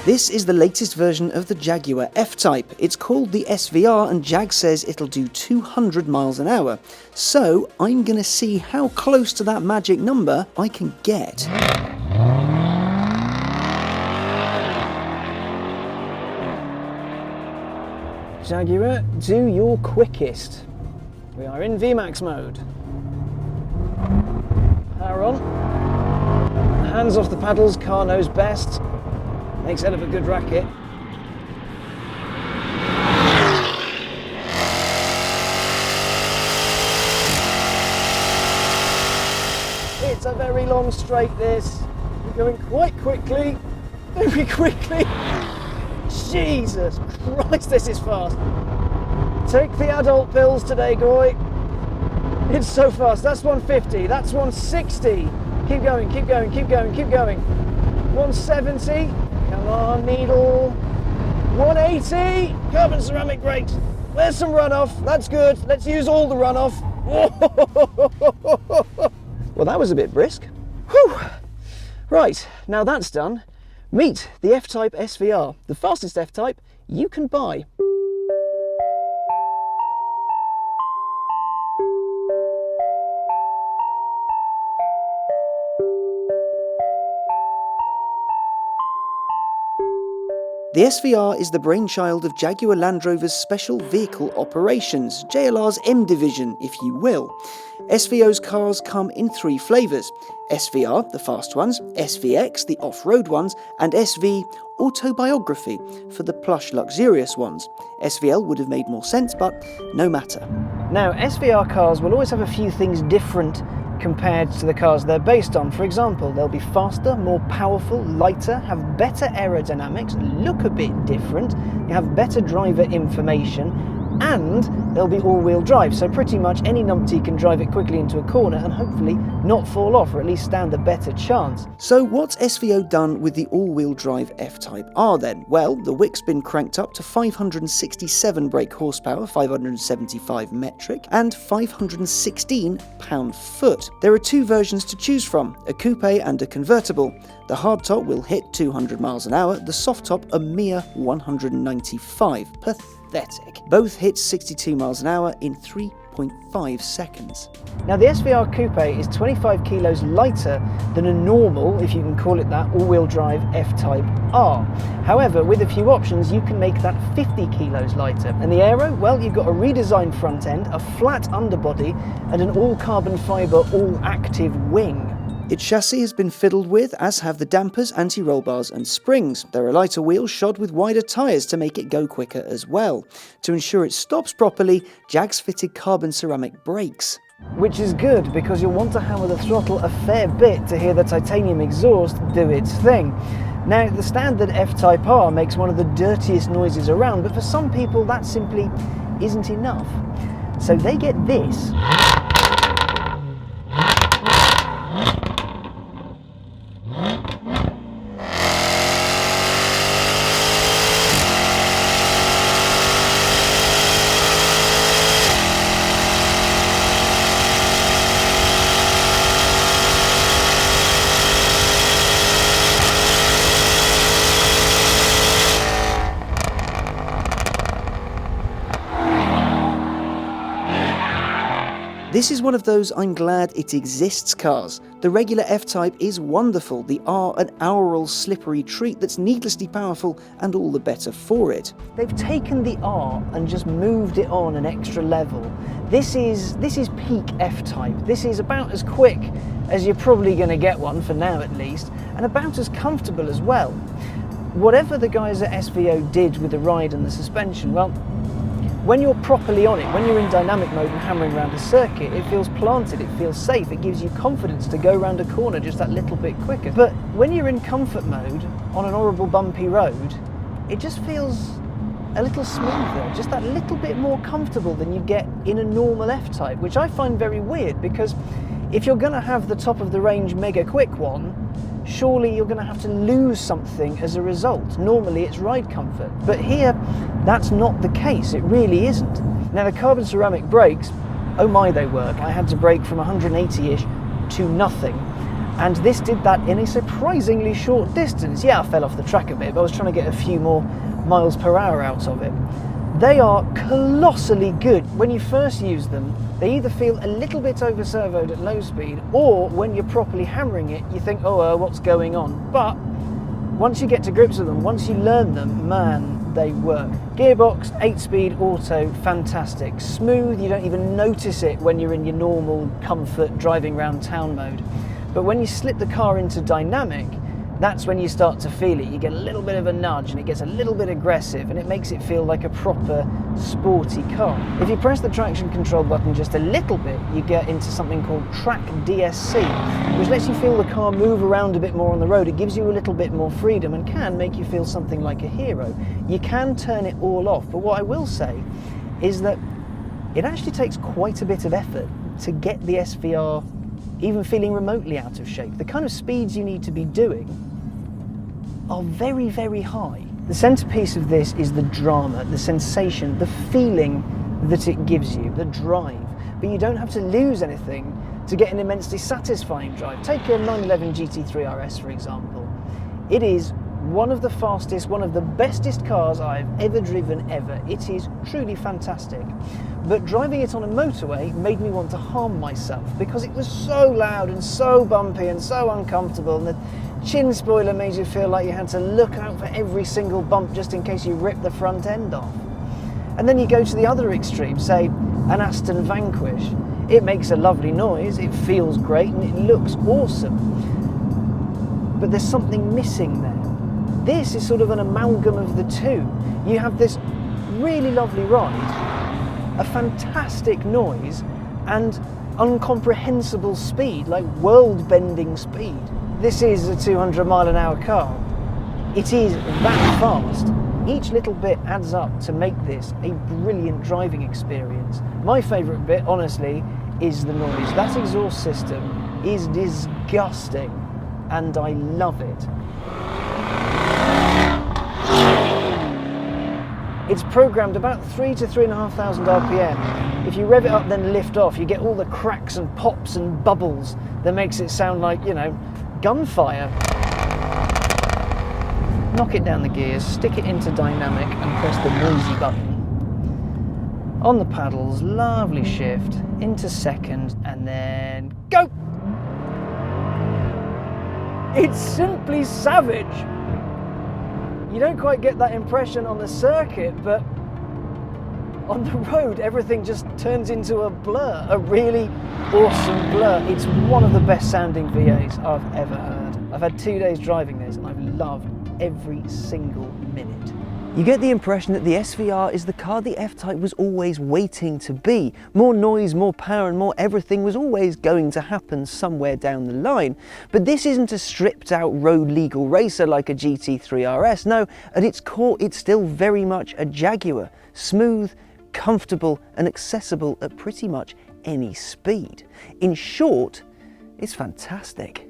This is the latest version of the Jaguar F-Type. It's called the SVR and Jag says it'll do 200 miles an hour. So I'm going to see how close to that magic number I can get. Jaguar, do your quickest. We are in VMAX mode. Power on. Hands off the paddles, car knows best. Makes hell of a good racket. It's a very long straight this. We're going quite quickly, very quickly. Jesus Christ, this is fast. Take the adult pills today, Goy. It's so fast. That's 150, that's 160. Keep going, keep going, keep going, keep going. 170. Come on, needle. 180. Carbon ceramic brakes. There's some runoff. That's good. Let's use all the runoff. Well, that was a bit brisk. Whew. Right, now that's done. Meet the F-Type SVR, the fastest F-Type you can buy. The SVR is the brainchild of Jaguar Land Rover's Special Vehicle Operations, JLR's M division, if you will. SVO's cars come in 3 flavours: SVR, the fast ones, SVX, the off-road ones, and SV, Autobiography, for the plush, luxurious ones. SVL would have made more sense, but no matter. Now, SVR cars will always have a few things different compared to the cars they're based on. For example, they'll be faster, more powerful, lighter, have better aerodynamics, look a bit different, you have better driver information, and they'll be all-wheel drive, so pretty much any numpty can drive it quickly into a corner and hopefully not fall off, or at least stand a better chance. So what's SVO done with the all-wheel drive F-Type R then? Well, the wick's been cranked up to 567 brake horsepower, 575 metric, and 516 pound-foot. There are 2 versions to choose from, a coupe and a convertible. The hardtop will hit 200 miles an hour, the softtop a mere 195. Pathetic. Both hit 62 miles an hour in 3.5 seconds. Now the SVR Coupe is 25 kilos lighter than a normal, if you can call it that, all-wheel drive F-Type R. However, with a few options you can make that 50 kilos lighter. And the aero? Well, you've got a redesigned front end, a flat underbody, and an all-carbon fibre, all-active wing. Its chassis has been fiddled with, as have the dampers, anti-roll bars and springs. There are lighter wheels shod with wider tyres to make it go quicker as well. To ensure it stops properly, Jag's fitted carbon ceramic brakes. Which is good, because you'll want to hammer the throttle a fair bit to hear the titanium exhaust do its thing. Now, the standard F-Type R makes one of the dirtiest noises around, but for some people that simply isn't enough. So they get this. This is one of those I'm glad it exists cars. The regular F-Type is wonderful, the R an aural slippery treat that's needlessly powerful and all the better for it. They've taken the R and just moved it on an extra level. This is peak F-Type. This is about as quick as you're probably going to get one, for now at least, and about as comfortable as well. Whatever the guys at SVO did with the ride and the suspension, well, when you're properly on it, when you're in dynamic mode and hammering around a circuit, it feels planted, it feels safe, it gives you confidence to go around a corner just that little bit quicker. But when you're in comfort mode on an horrible bumpy road, it just feels a little smoother, just that little bit more comfortable than you get in a normal F-Type, which I find very weird, because if you're going to have the top of the range mega quick one, surely you're going to have to lose something as a result. Normally it's ride comfort, but here that's not the case, it really isn't. Now the carbon ceramic brakes, oh my they work. I had to brake from 180-ish to nothing, And this did that in a surprisingly short distance. Yeah, I fell off the track a bit, but I was trying to get a few more miles per hour out of it. They are colossally good. When you first use them, they either feel a little bit over-servoed at low speed, or when you're properly hammering it, you think, oh, what's going on? But once you get to grips with them, once you learn them, man, they work. Gearbox, 8-speed, auto, fantastic. Smooth, you don't even notice it when you're in your normal comfort driving around town mode. But when you slip the car into dynamic, that's when you start to feel it. You get a little bit of a nudge and it gets a little bit aggressive, and it makes it feel like a proper sporty car. If you press the traction control button just a little bit, you get into something called Track DSC, which lets you feel the car move around a bit more on the road. It gives you a little bit more freedom and can make you feel something like a hero. You can turn it all off, but what I will say is that it actually takes quite a bit of effort to get the SVR even feeling remotely out of shape. The kind of speeds you need to be doing are very, very high. The centerpiece of this is the drama, the sensation, the feeling that it gives you, the drive. But you don't have to lose anything to get an immensely satisfying drive. Take a 911 GT3 RS, for example. It is one of the fastest, one of the bestest cars I've ever driven ever. It is truly fantastic. But driving it on a motorway made me want to harm myself because it was so loud and so bumpy and so uncomfortable, and the chin spoiler made you feel like you had to look out for every single bump just in case you ripped the front end off. And then you go to the other extreme, say an Aston Vanquish. It makes a lovely noise, it feels great, and it looks awesome. But there's something missing there. This is sort of an amalgam of the two. You have this really lovely ride, a fantastic noise, and incomprehensible speed, like world-bending speed. This is a 200-mile-an-hour car. It is that fast. Each little bit adds up to make this a brilliant driving experience. My favourite bit, honestly, is the noise. That exhaust system is disgusting, and I love it. It's programmed about 3,000 to 3,500 RPM. If you rev it up then lift off, you get all the cracks and pops and bubbles that makes it sound like, you know, gunfire. Knock it down the gears, stick it into dynamic and press the noisy button. On the paddles, lovely shift, into second and then go! It's simply savage! You don't quite get that impression on the circuit, but on the road everything just turns into a blur, a really awesome blur. It's one of the best sounding V8s I've ever heard. I've had 2 days driving this and I've loved every single minute. You get the impression that the SVR is the car the F-Type was always waiting to be. More noise, more power and more everything was always going to happen somewhere down the line. But this isn't a stripped out road legal racer like a GT3 RS. No, at its core it's still very much a Jaguar. Smooth, comfortable and accessible at pretty much any speed. In short, it's fantastic.